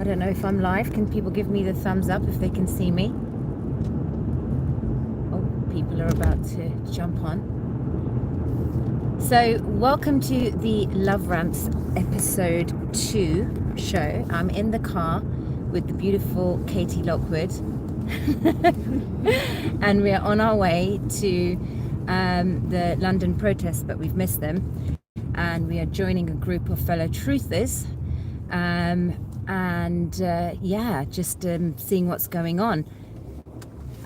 I don't know if I'm live. Can people give me the thumbs up if they can see me? Oh, people are about to jump on. So welcome to the Love Ramps episode 2 show. I'm in the car with the beautiful Katey Lockwood. And we are on our way to the London protests, but we've missed them. And we are joining a group of fellow truthers. Just seeing what's going on.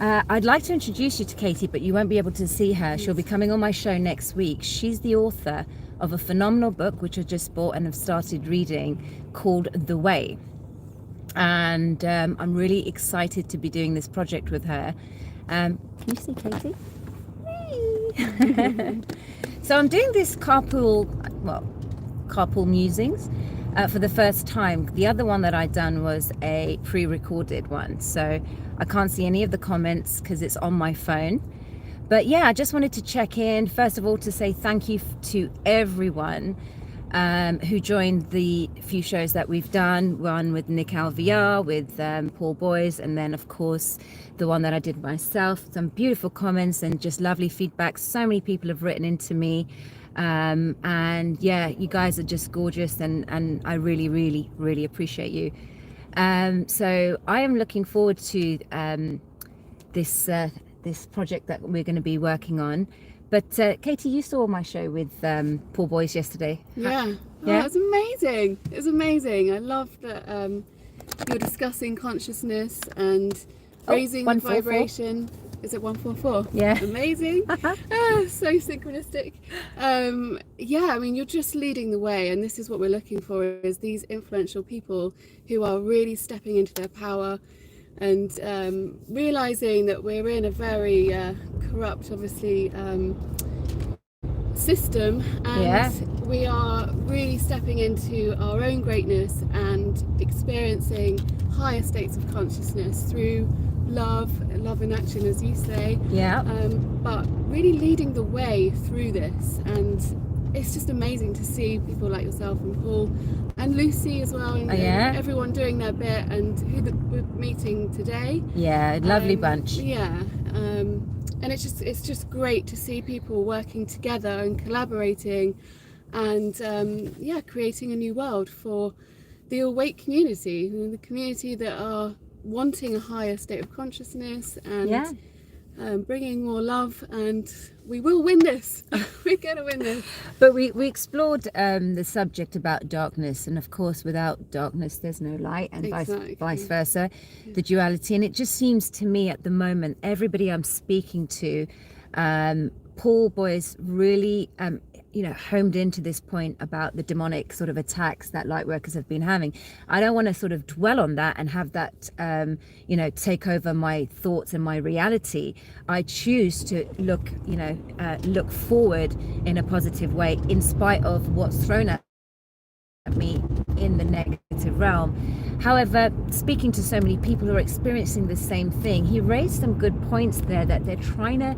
I'd like to introduce you to Katey, but you won't be able to see her. She'll be coming on my show next week. She's the author of a phenomenal book, which I just bought and have started reading, called The Way. And I'm really excited to be doing this project with her. Can you see Katey? Hey. So I'm doing this carpool musings for the first time. The other one that I'd done was a pre-recorded one, so I can't see any of the comments because it's on my phone. But yeah, I just wanted to check in, first of all, to say thank you to everyone who joined the few shows that we've done, one with Nick Alviar, with Paul Boyce, and then of course the one that I did myself. Some beautiful comments and just lovely feedback. So many people have written into me, and yeah, you guys are just gorgeous, and I really, really, really appreciate you. So I am looking forward to this project that we're going to be working on. But Katey, you saw my show with Paul Boyce yesterday. Yeah. Yeah? Oh, it's amazing. It's amazing. I love that you're discussing consciousness and raising the vibration. Is it 144? Yeah. Amazing. So synchronistic. Yeah, I mean, you're just leading the way, and this is what we're looking for, is these influential people who are really stepping into their power and realizing that we're in a very corrupt, obviously, system, and we are really stepping into our own greatness and experiencing higher states of consciousness through love in action, as you say. But really leading the way through this, and it's just amazing to see people like yourself and Paul and Lucy as well, and everyone doing their bit, and who we're meeting today. Yeah, lovely bunch. Yeah, and it's just great to see people working together and collaborating, and creating a new world for the awake community, the community that are wanting a higher state of consciousness and bringing more love, and we will win this. We're gonna win this. But we explored the subject about darkness, and of course without darkness there's no light, and vice versa, the duality. And it just seems to me at the moment, everybody I'm speaking to, Paul Boyce really homed into this point about the demonic sort of attacks that light workers have been having. I don't want to sort of dwell on that and have that take over my thoughts and my reality. I choose to look forward in a positive way, in spite of what's thrown at me in the negative realm. However, speaking to so many people who are experiencing the same thing, he raised some good points there, that they're trying to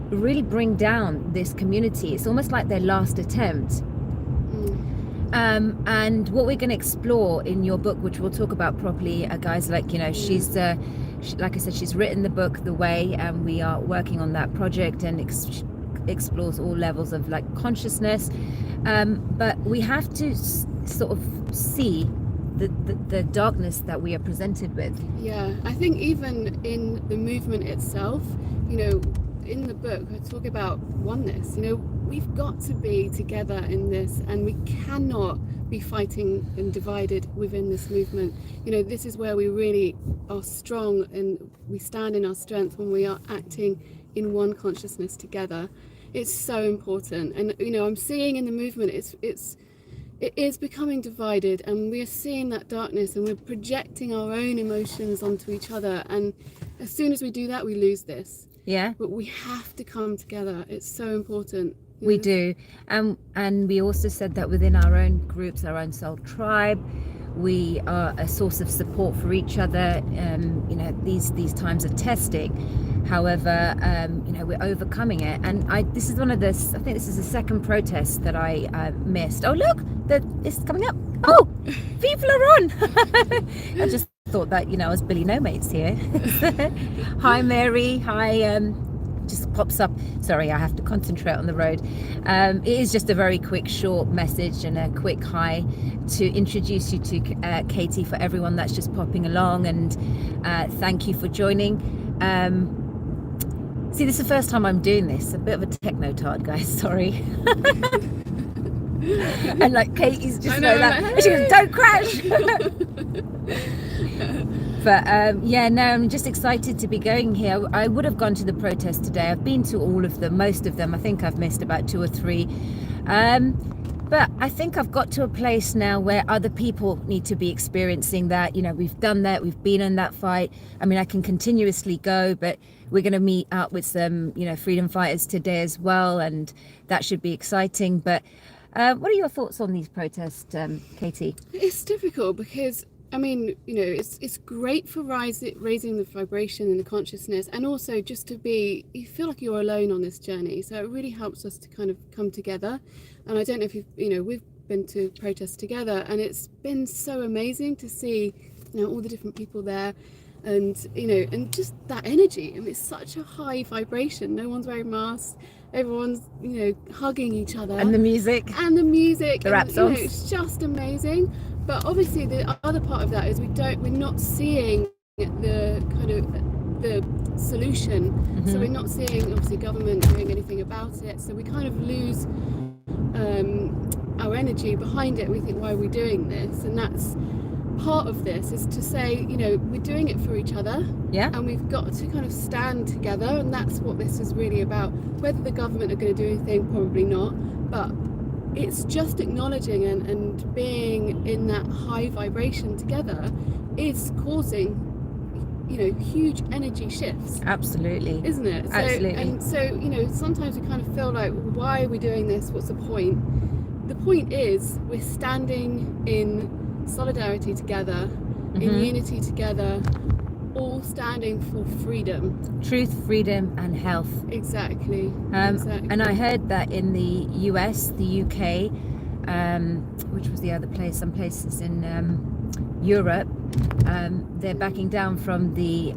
really bring down this community. It's almost like their last attempt. And what we're going to explore in your book, which we'll talk about properly, guys, she's like I said, she's written the book The Way, and we are working on that project, and explores all levels of consciousness, but we have to sort of see the darkness that we are presented with. Yeah, I think even in the movement itself, in the book I talk about oneness. We've got to be together in this, and we cannot be fighting and divided within this movement. This is where we really are strong, and we stand in our strength when we are acting in one consciousness together. It's so important. And I'm seeing in the movement it is becoming divided, and we are seeing that darkness, and we're projecting our own emotions onto each other, and as soon as we do that, we lose this. But we have to come together. It's so important. We do. And we also said that within our own groups, our own soul tribe, we are a source of support for each other. You know, these times of testing. However, you know, we're overcoming it. And this is one of the, I think this is the second protest that I missed. Oh, look, it's coming up. Oh, people are on. I just thought that, you know, as Billy No Mates here. Hi, Mary. Hi. Just pops up. Sorry, I have to concentrate on the road. It is just a very quick, short message and a quick hi to introduce you to Katey for everyone that's just popping along, and thank you for joining. See, this is the first time I'm doing this. A bit of a techno-tard, guys. Sorry. And like Katey's just like that. Like, hey! She goes, "Don't crash." But yeah, no, I'm just excited to be going here. I would have gone to the protest today. I've been to all of them, most of them. I think I've missed about 2 or 3. But I think I've got to a place now where other people need to be experiencing that. You know, we've done that. We've been in that fight. I mean, I can continuously go, but we're going to meet up with some, you know, freedom fighters today as well. And that should be exciting. But what are your thoughts on these protests, Katey? It's difficult because, I mean, you know, it's great for raising the vibration and the consciousness, and also just to be, you feel like you're alone on this journey. So it really helps us to kind of come together. And I don't know if you know, we've been to protests together, and it's been so amazing to see, you know, all the different people there, and you know, and just that energy. I mean, it's such a high vibration. No one's wearing masks. Everyone's, you know, hugging each other. And the music. The rap songs. You know, it's just amazing. But obviously the other part of that is we're not seeing the kind of the solution. Mm-hmm. So we're not seeing obviously government doing anything about it. So we kind of lose our energy behind it. We think, why are we doing this? And that's part of this, is to say, you know, we're doing it for each other. Yeah. And we've got to kind of stand together, and that's what this is really about. Whether the government are going to do anything, probably not, but it's just acknowledging and being in that high vibration together is causing, you know, huge energy shifts. Absolutely. Isn't it? So, absolutely. And so, you know, sometimes we kind of feel like, why are we doing this? What's the point? The point is we're standing in solidarity together, in unity together, all standing for freedom. Truth, freedom and health. Exactly. Exactly. And I heard that in the US, the UK, which was the other place, some places in Europe, they're backing down from the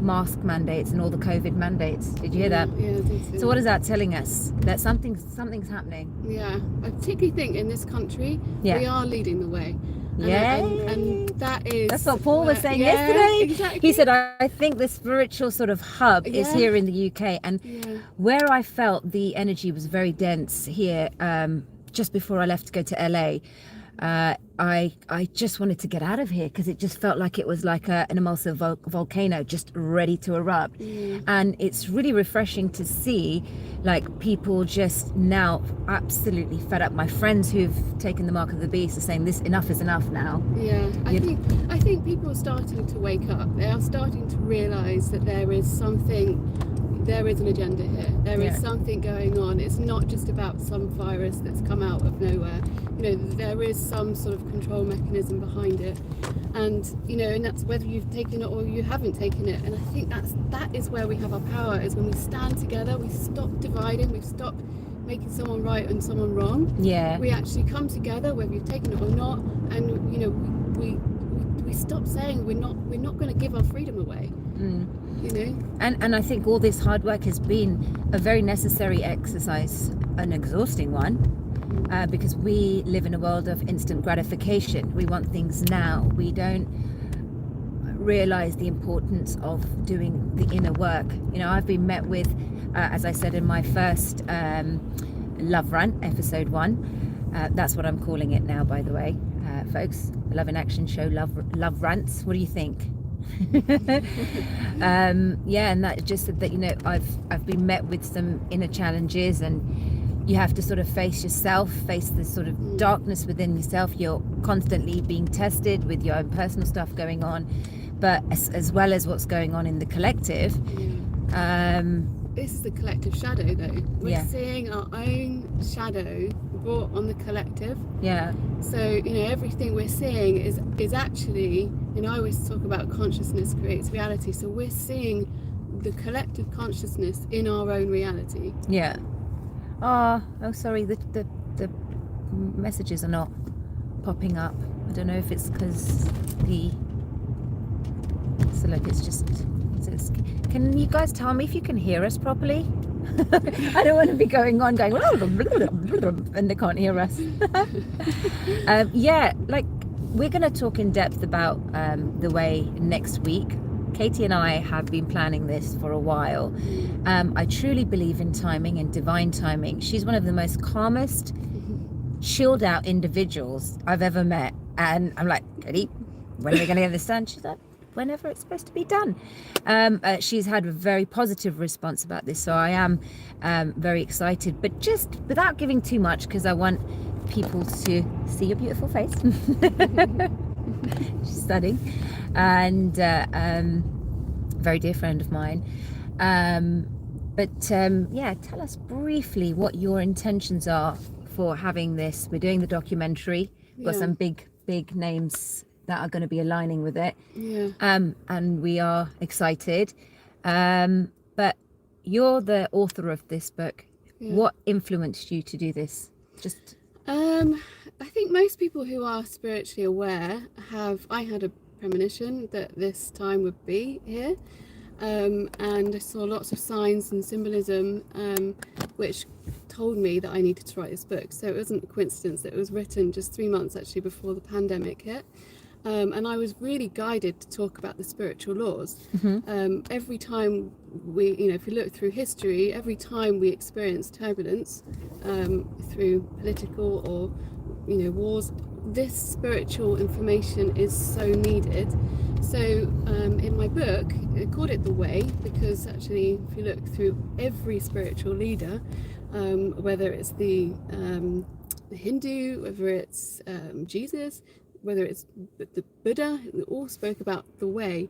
mask mandates and all the COVID mandates. Did you hear that? Yeah, I did see so what is that telling us? That something's happening. Yeah, I particularly think in this country, yeah, we are leading the way. And that's what Paul was saying yesterday. Exactly. He said, I think the spiritual sort of hub is here in the UK, and where I felt the energy was very dense here, just before I left to go to LA, I just wanted to get out of here because it just felt like it was like an emulsive volcano just ready to erupt. And it's really refreshing to see like people just now absolutely fed up. My friends who've taken the mark of the beast are saying this, enough is enough now. I think people are starting to wake up. They are starting to realize that there is an agenda here. There is something going on. It's not just about some virus that's come out of nowhere. You know, there is some sort of control mechanism behind it, and you know, and that's whether you've taken it or you haven't taken it. And I think that is where we have our power, is when we stand together. We stop dividing. We stop making someone right and someone wrong. Yeah. We actually come together, whether you've taken it or not, and you know, we stop saying we're not going to give our freedom away. You know? And I think all this hard work has been a very necessary exercise, an exhausting one, because we live in a world of instant gratification. We want things now. We don't realize the importance of doing the inner work. You know, I've been met with, as I said in my first Love Rant, episode 1, that's what I'm calling it now, by the way, folks. Love in Action Show, Love Rants. What do you think? And that just said that, you know, I've been met with some inner challenges, and you have to sort of face yourself, face this sort of darkness within yourself. You're constantly being tested with your own personal stuff going on, but as well as what's going on in the collective. This is the collective shadow, though. We're seeing our own shadow brought on the collective. Yeah. So, everything we're seeing is actually, I always talk about consciousness creates reality. So we're seeing the collective consciousness in our own reality. Yeah. Oh, sorry, the messages are not popping up. I don't know if it's because so look, can you guys tell me if you can hear us properly? I don't want to be going and they can't hear us. Yeah, like we're going to talk in depth about the way next week. Katey and I have been planning this for a while. I truly believe in timing and divine timing. She's one of the most calmest, chilled out individuals I've ever met. And I'm like, Katey, when are we going to get this done? She's like, whenever it's supposed to be done. She's had a very positive response about this. So I am very excited, but just without giving too much, because I want people to see your beautiful face. She's studying. And very dear friend of mine. Yeah, tell us briefly what your intentions are for having this. We're doing the documentary. We've got some big names that are going to be aligning with it. Yeah. And we are excited. But you're the author of this book. Yeah. What influenced you to do this? I think most people who are spiritually aware I had a premonition that this time would be here, and I saw lots of signs and symbolism which told me that I needed to write this book. So it wasn't a coincidence that it was written just 3 months actually before the pandemic hit, and I was really guided to talk about the spiritual laws. Every time if you look through history, every time we experience turbulence through political or wars, this spiritual information is so needed. So in my book, I called it The Way, because actually if you look through every spiritual leader, whether it's the Hindu, whether it's Jesus, whether it's the Buddha, they all spoke about the way.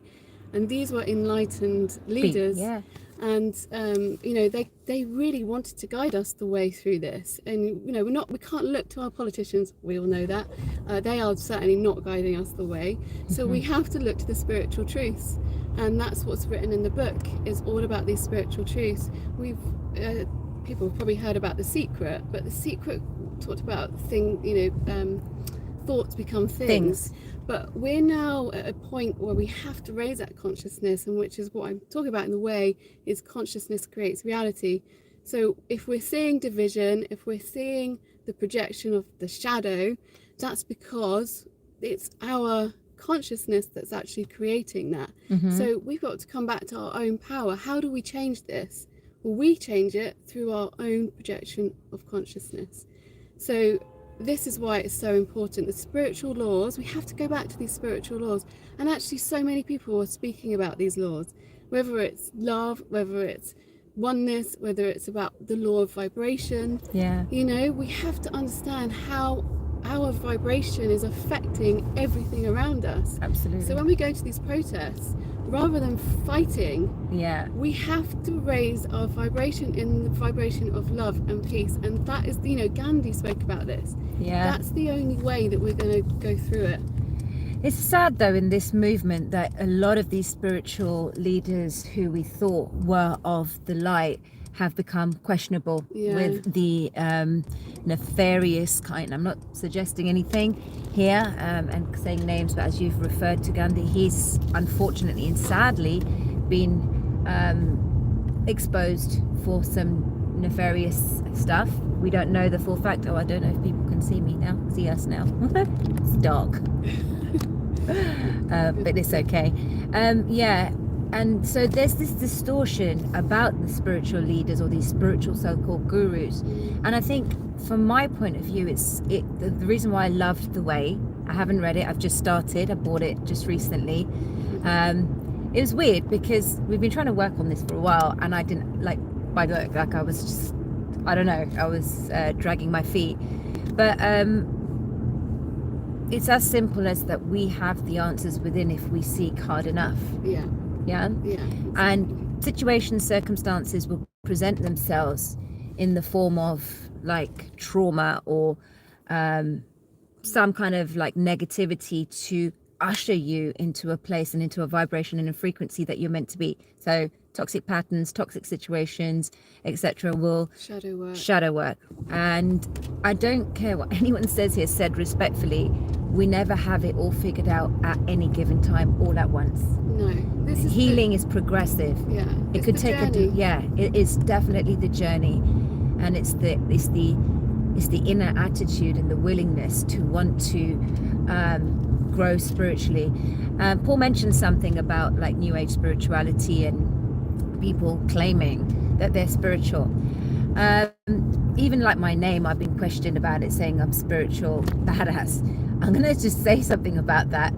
And these were enlightened leaders. Yeah. And they really wanted to guide us the way through this. And we can't look to our politicians, we all know that. They are certainly not guiding us the way. So we have to look to the spiritual truths. And that's what's written in the book, is all about these spiritual truths. People have probably heard about The Secret, but The Secret talked about thoughts become things. But we're now at a point where we have to raise that consciousness, and which is what I'm talking about in The Way, is consciousness creates reality. So if we're seeing division, if we're seeing the projection of the shadow, that's because it's our consciousness that's actually creating that. So we've got to come back to our own power. How do we change this? Well, we change it through our own projection of consciousness. So this is why it's so important. The spiritual laws, we have to go back to these spiritual laws. And actually so many people are speaking about these laws, whether it's love, whether it's oneness, whether it's about the law of vibration. Yeah. We have to understand how our vibration is affecting everything around us. Absolutely. So when we go to these protests, rather than fighting, we have to raise our vibration in the vibration of love and peace. And that is, Gandhi spoke about this. Yeah. That's the only way that we're going to go through it. It's sad though in this movement that a lot of these spiritual leaders who we thought were of the light have become questionable with the nefarious kind. I'm not suggesting anything here and saying names, but as you've referred to Gandhi, he's unfortunately and sadly been exposed for some nefarious stuff. We don't know the full fact. I don't know if people can see us now. It's dark. But it's okay. And so there's this distortion about the spiritual leaders or these spiritual so-called gurus. And I think from my point of view, the reason why I loved The Way, I haven't read it, I've just started, I bought it just recently. It was weird because we've been trying to work on this for a while, and I didn't by the way, I was just, I don't know, I was dragging my feet. But it's as simple as that we have the answers within if we seek hard enough. Yeah. Exactly. And situations, circumstances will present themselves in the form of like trauma or some kind of like negativity to usher you into a place and into a vibration and a frequency that you're meant to be. So toxic patterns, toxic situations, etc. will shadow work. And I don't care what anyone says here, said respectfully, we never have it all figured out at any given time all at once. No, this is healing is progressive. Yeah, it could take it is definitely the journey, and it's the inner attitude and the willingness to want to grow spiritually. Paul mentioned something about like new age spirituality and people claiming that they're spiritual. Even like my name, I've been questioned about it, saying I'm spiritual badass. I'm gonna just say something about that.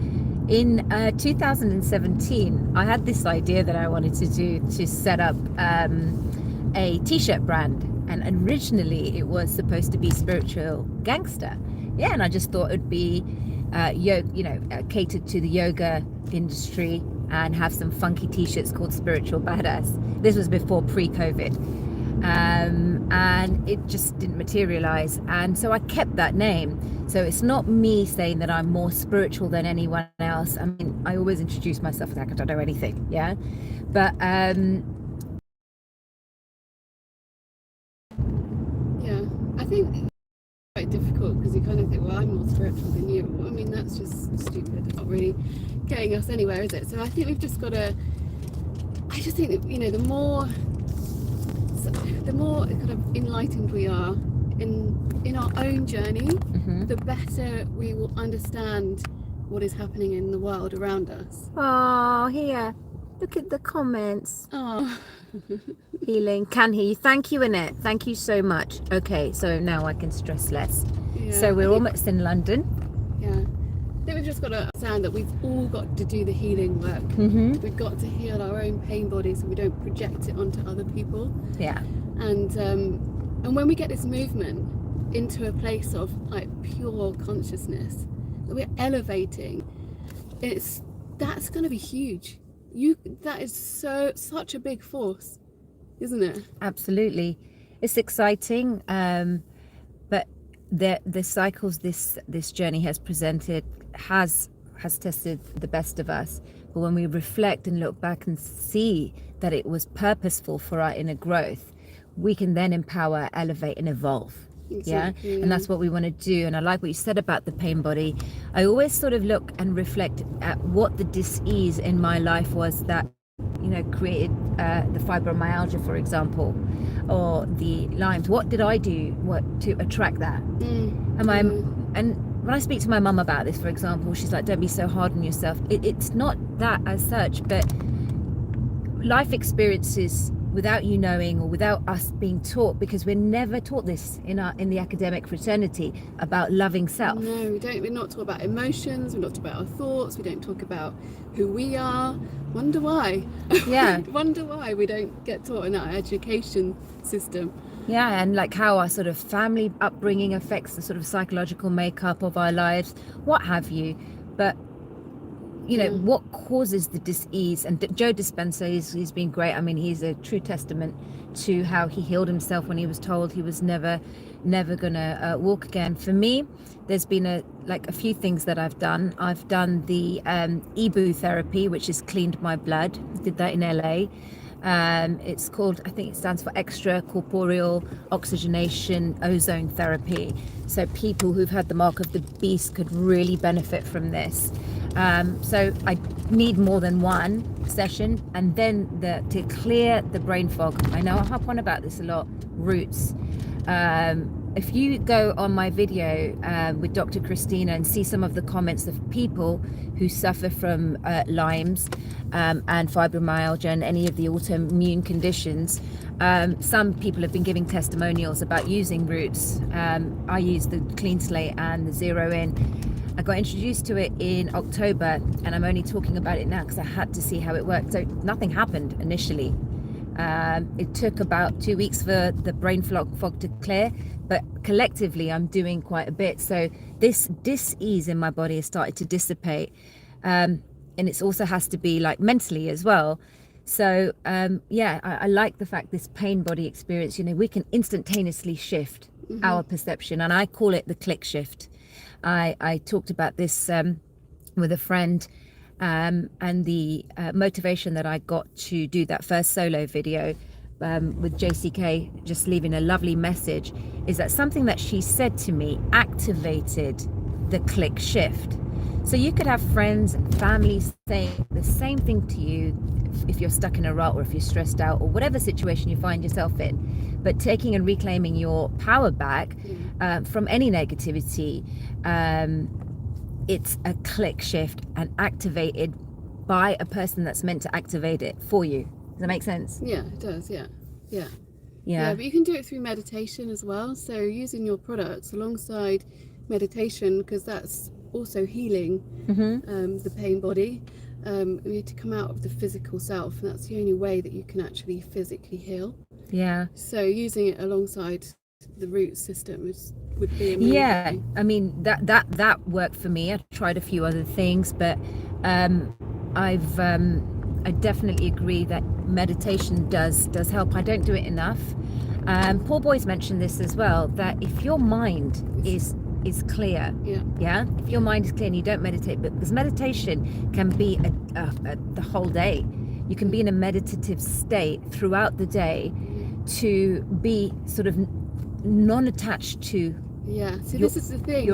In 2017, I had this idea that I wanted to do, to set up a t-shirt brand, and originally it was supposed to be spiritual gangster. Yeah, and I just thought it'd be catered to the yoga industry and have some funky t-shirts called Spiritual Badass. This was before pre-COVID. And it just didn't materialize, and so I kept that name. So it's not me saying that I'm more spiritual than anyone else. I mean, I always introduce myself like I don't know anything, yeah, but yeah, I think it's quite difficult because you kind of think, well, I'm more spiritual than you. Well, I mean, that's just stupid. It's not really getting us anywhere, is it? So I think we've just got to, I just think that, you know, the more kind of enlightened we are in our own journey, the better we will understand what is happening in the world around us. Oh, here, look at the comments. Oh. Healing, can hear you. Thank you, Annette. Thank you so much. Okay, so now I can stress less. Yeah, so we're almost in London. Yeah, I think we've just got to understand that we've all got to do the healing work. We've got to heal our own pain body so we don't project it onto other people. Yeah. And when we get this movement into a place of like pure consciousness that we're elevating, that's going to be huge. That is such a big force, isn't it? Absolutely, it's exciting. But the cycles this journey has presented has tested the best of us. But when we reflect and look back and see that it was purposeful for our inner growth, we can then empower, elevate, and evolve. Exactly, yeah? And that's what we want to do. And I like what you said about the pain body. I always sort of look and reflect at what the dis-ease in my life was that, you know, created the fibromyalgia, for example, or the Lyme's. What did I do to attract that? And when I speak to my mum about this, for example, she's like, don't be so hard on yourself. It's not that as such, but life experiences without you knowing, or without us being taught, because we're never taught this in the academic fraternity about loving self. No, we're not taught about emotions, we're not taught about our thoughts, we don't talk about who we are. Wonder why. Yeah. Wonder why we don't get taught in our education system. Yeah, and like how our sort of family upbringing affects the sort of psychological makeup of our lives, what have you. But you know, what causes the dis-ease? And Joe Dispenza, he's been great. I mean, he's a true testament to how he healed himself when he was told he was never gonna walk again. For me, there's been a few things that I've done. I've done the EBOO therapy, which has cleaned my blood. Did that in LA. It's called, I think it stands for extra corporeal oxygenation ozone therapy. So people who've had the mark of the beast could really benefit from this. So I need more than one session, and then to clear the brain fog. I know I harp on about this a lot. Roots. If you go on my video with Dr. Christina and see some of the comments of people who suffer from Lyme's and fibromyalgia and any of the autoimmune conditions, some people have been giving testimonials about using Roots. I use the CLEANSLATE and the Zero In. I got introduced to it in October, and I'm only talking about it now because I had to see how it worked. So nothing happened initially. It took about 2 weeks for the brain fog to clear, but collectively I'm doing quite a bit. So this dis-ease in my body has started to dissipate, and it also has to be like mentally as well. So I like the fact this pain body experience, you know, we can instantaneously shift our perception, and I call it the click shift. I talked about this with a friend, and the motivation that I got to do that first solo video with JCK, just leaving a lovely message, is that something that she said to me activated the click shift. So you could have friends and family saying the same thing to you if you're stuck in a rut, or if you're stressed out, or whatever situation you find yourself in, but taking and reclaiming your power back from any negativity, it's a click shift and activated by a person that's meant to activate it for you. Does that make sense? Yeah, it does. Yeah, but you can do it through meditation as well. So using your products alongside meditation, because that's also healing the pain body. We need to come out of the physical self, and that's the only way that you can actually physically heal. Yeah. So using it alongside the root system would be amazing. Yeah, I mean that worked for me. I tried a few other things, but I definitely agree that meditation does help. I don't do it enough. Paul Boy's mentioned this as well, that if your mind is clear, if your mind is clear and you don't meditate, because meditation can be the whole day. You can be in a meditative state throughout the day to be sort of non-attached to this is the thing,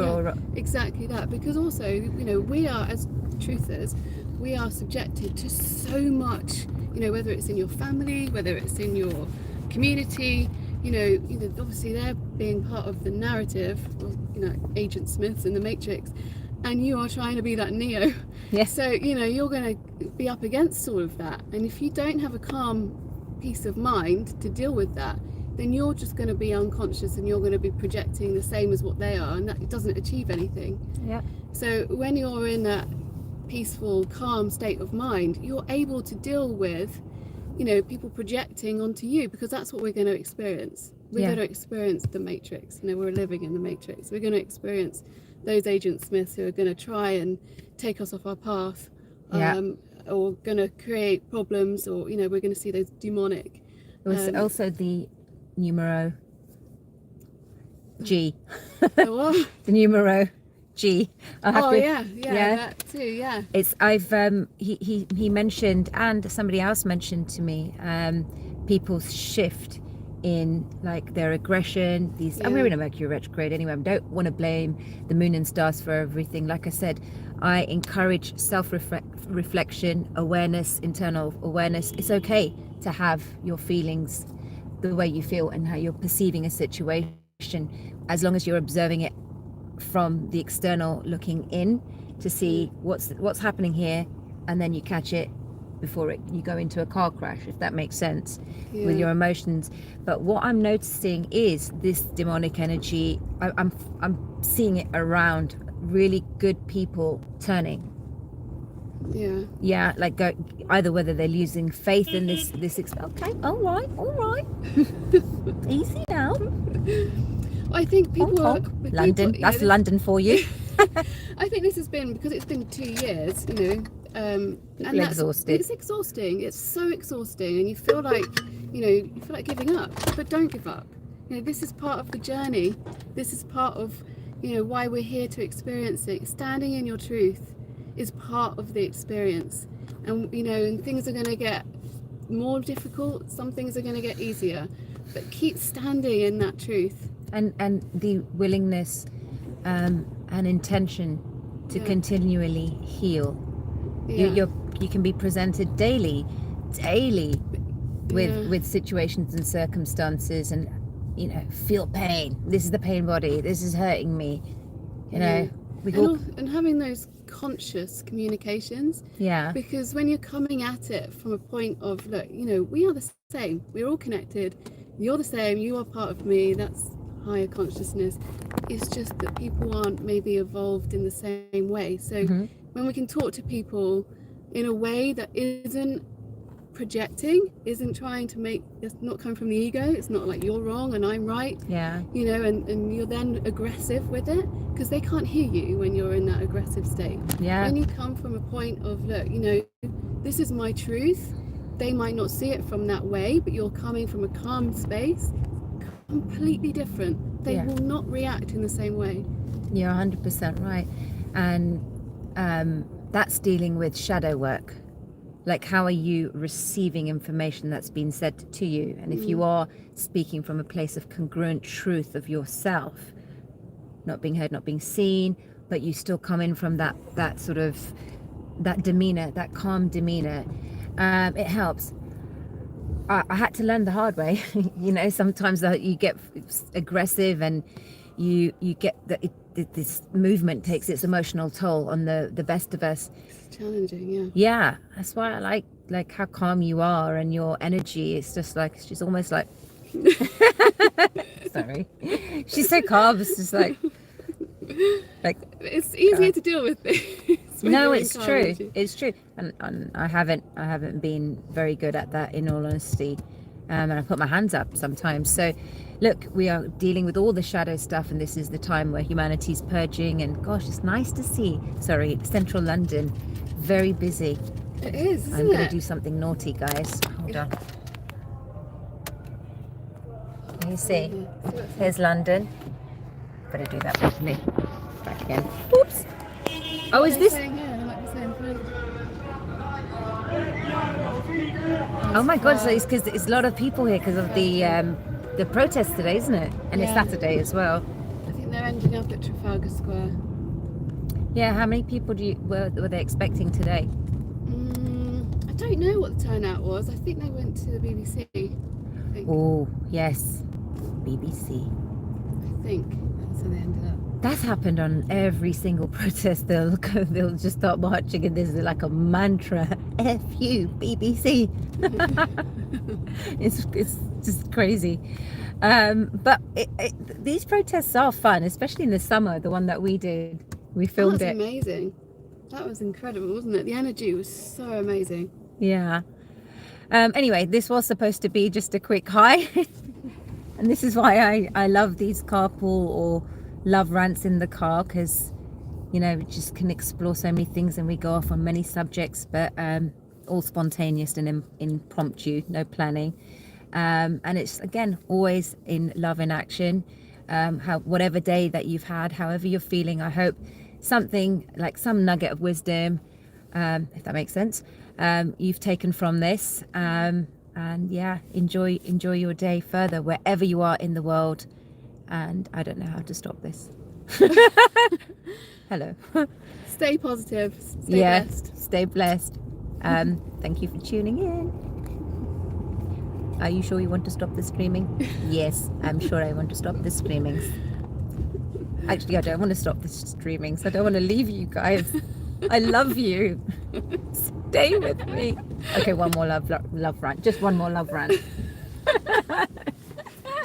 exactly that, because also, you know, we are, as truthers, we are subjected to so much, you know, whether it's in your family, whether it's in your community, you know, obviously they're being part of the narrative, you know, Agent Smiths in the Matrix, and you are trying to be that Neo. Yes. So, you know, you're going to be up against all of that, and if you don't have a calm peace of mind to deal with that, then you're just going to be unconscious, and you're going to be projecting the same as what they are, and that doesn't achieve anything. Yeah. So when you're in that peaceful, calm state of mind, you're able to deal with, you know, people projecting onto you, because that's what we're going to experience. We're going to experience the Matrix. You know, we're living in the Matrix. We're going to experience those Agent Smiths who are going to try and take us off our path, or going to create problems, or, you know, we're going to see those demonic. It was also the numero G. The what? The numero G. That too. Yeah. It's he mentioned, and somebody else mentioned to me, people's shift in like their aggression. And we're in a Mercury retrograde anyway. I don't want to blame the moon and stars for everything. Like I said, I encourage self-reflection, awareness, internal awareness. It's okay to have your feelings the way you feel and how you're perceiving a situation, as long as you're observing it from the external looking in to see what's happening here, and then you catch it before you go into a car crash, if that makes sense, with your emotions. But what I'm noticing is this demonic energy. I'm seeing it around really good people turning. Like either whether they're losing faith in this okay, all right easy now. I think people are London. That's London for you. I think this has been, because it's been 2 years, you know, and exhausted. It's exhausting. It's so exhausting, and you feel like, you know, you feel like giving up, but don't give up. You know, this is part of the journey. This is part of, you know, why we're here to experience it. Standing in your truth is part of the experience, and you know, and things are going to get more difficult. Some things are going to get easier, but keep standing in that truth. And the willingness and intention to continually heal. You can be presented daily with situations and circumstances, and you know, feel pain. This is the pain body. This is hurting me. You know, and having those conscious communications. Because when you're coming at it from a point of, look, you know, we are the same. We're all connected. You're the same. You are part of me. That's higher consciousness. It's just that people aren't maybe evolved in the same way. So when we can talk to people in a way that isn't projecting, isn't trying to make, it's not coming from the ego, it's not like you're wrong and I'm right, you know, and you're then aggressive with it, because they can't hear you when you're in that aggressive state. When you come from a point of, look, you know, this is my truth, they might not see it from that way, but you're coming from a calm space, completely different. They will not react in the same way. You're 100% right. And that's dealing with shadow work. Like, how are you receiving information that's been said to you? And if you are speaking from a place of congruent truth of yourself, not being heard, not being seen, but you still come in from that sort of, that demeanor, that calm demeanor, it helps. I had to learn the hard way. You know, sometimes you get aggressive and you get this movement takes its emotional toll on the best of us. It's challenging, yeah. Yeah, that's why I like how calm you are, and your energy. It's just like, she's almost like sorry, she's so calm. It's just like it's easier to deal with this. No, it's true. It's true, and I haven't been very good at that, in all honesty. And I put my hands up sometimes. So look, we are dealing with all the shadow stuff, and this is the time where humanity's purging. And gosh, it's nice to see, central London, very busy. It is, I'm going to do something naughty, guys. Hold on. Can you see? Here's London. Better do that properly. Back again. Oops. Oh, is this? Oh my God! So it's because it's a lot of people here because of the protest today, isn't it? And it's Saturday as well. I think they're ending up at Trafalgar Square. Yeah. How many people were they expecting today? I don't know what the turnout was. I think they went to the BBC. Oh yes, BBC. I think that's where they ended up. That's happened on every single protest. They'll just start marching, and there's like a mantra: "F you, BBC." it's just crazy. But these protests are fun, especially in the summer. The one that we did, we filmed it. That was amazing. That was incredible, wasn't it? The energy was so amazing. Yeah. Anyway, this was supposed to be just a quick hi, and this is why I love these carpool or love rants in the car, because you know, we just can explore so many things, and we go off on many subjects, but all spontaneous and impromptu, no planning, and it's again always in love in action. Whatever day that you've had, however you're feeling, I hope something like some nugget of wisdom, if that makes sense, you've taken from this, and yeah, enjoy your day further wherever you are in the world. And I don't know how to stop this. Hello. Stay positive. Stay blessed. Stay blessed. Thank you for tuning in. Are you sure you want to stop the screaming? Yes, I'm sure I want to stop the screaming. Actually, I don't want to stop the screaming, so I don't want to leave you guys. I love you. Stay with me. Okay, one more love rant. Just one more love rant.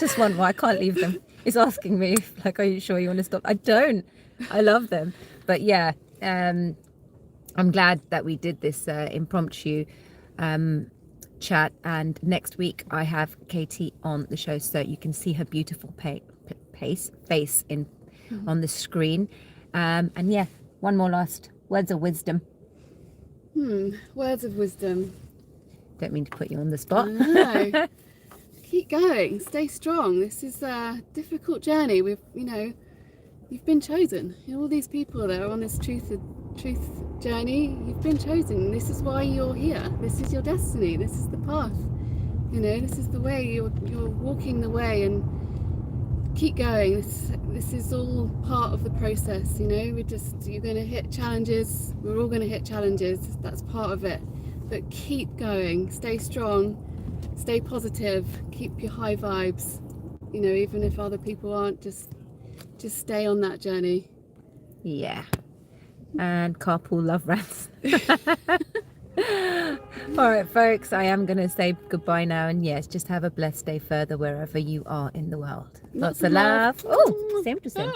Just one more. I can't leave them. It's asking me, like, are you sure you want to stop? I don't. I love them. But yeah, I'm glad that we did this impromptu chat. And next week I have Katey on the show, so you can see her beautiful face on the screen. And yeah, one more last words of wisdom. Words of wisdom. Don't mean to put you on the spot. No. Keep going, stay strong. This is a difficult journey. You've been chosen. All these people that are on this truth journey, you've been chosen. This is why you're here. This is your destiny. This is the path. This is the way. You're walking the way, and keep going. This is all part of the process. You're going to hit challenges. We're all going to hit challenges. That's part of it. But keep going. Stay strong. Stay positive, keep your high vibes, even if other people aren't, just stay on that journey. Yeah. And carpool love rants. All right, folks, I am going to say goodbye now, and yes, just have a blessed day further wherever you are in the world. Lots of love. Oh, same to same.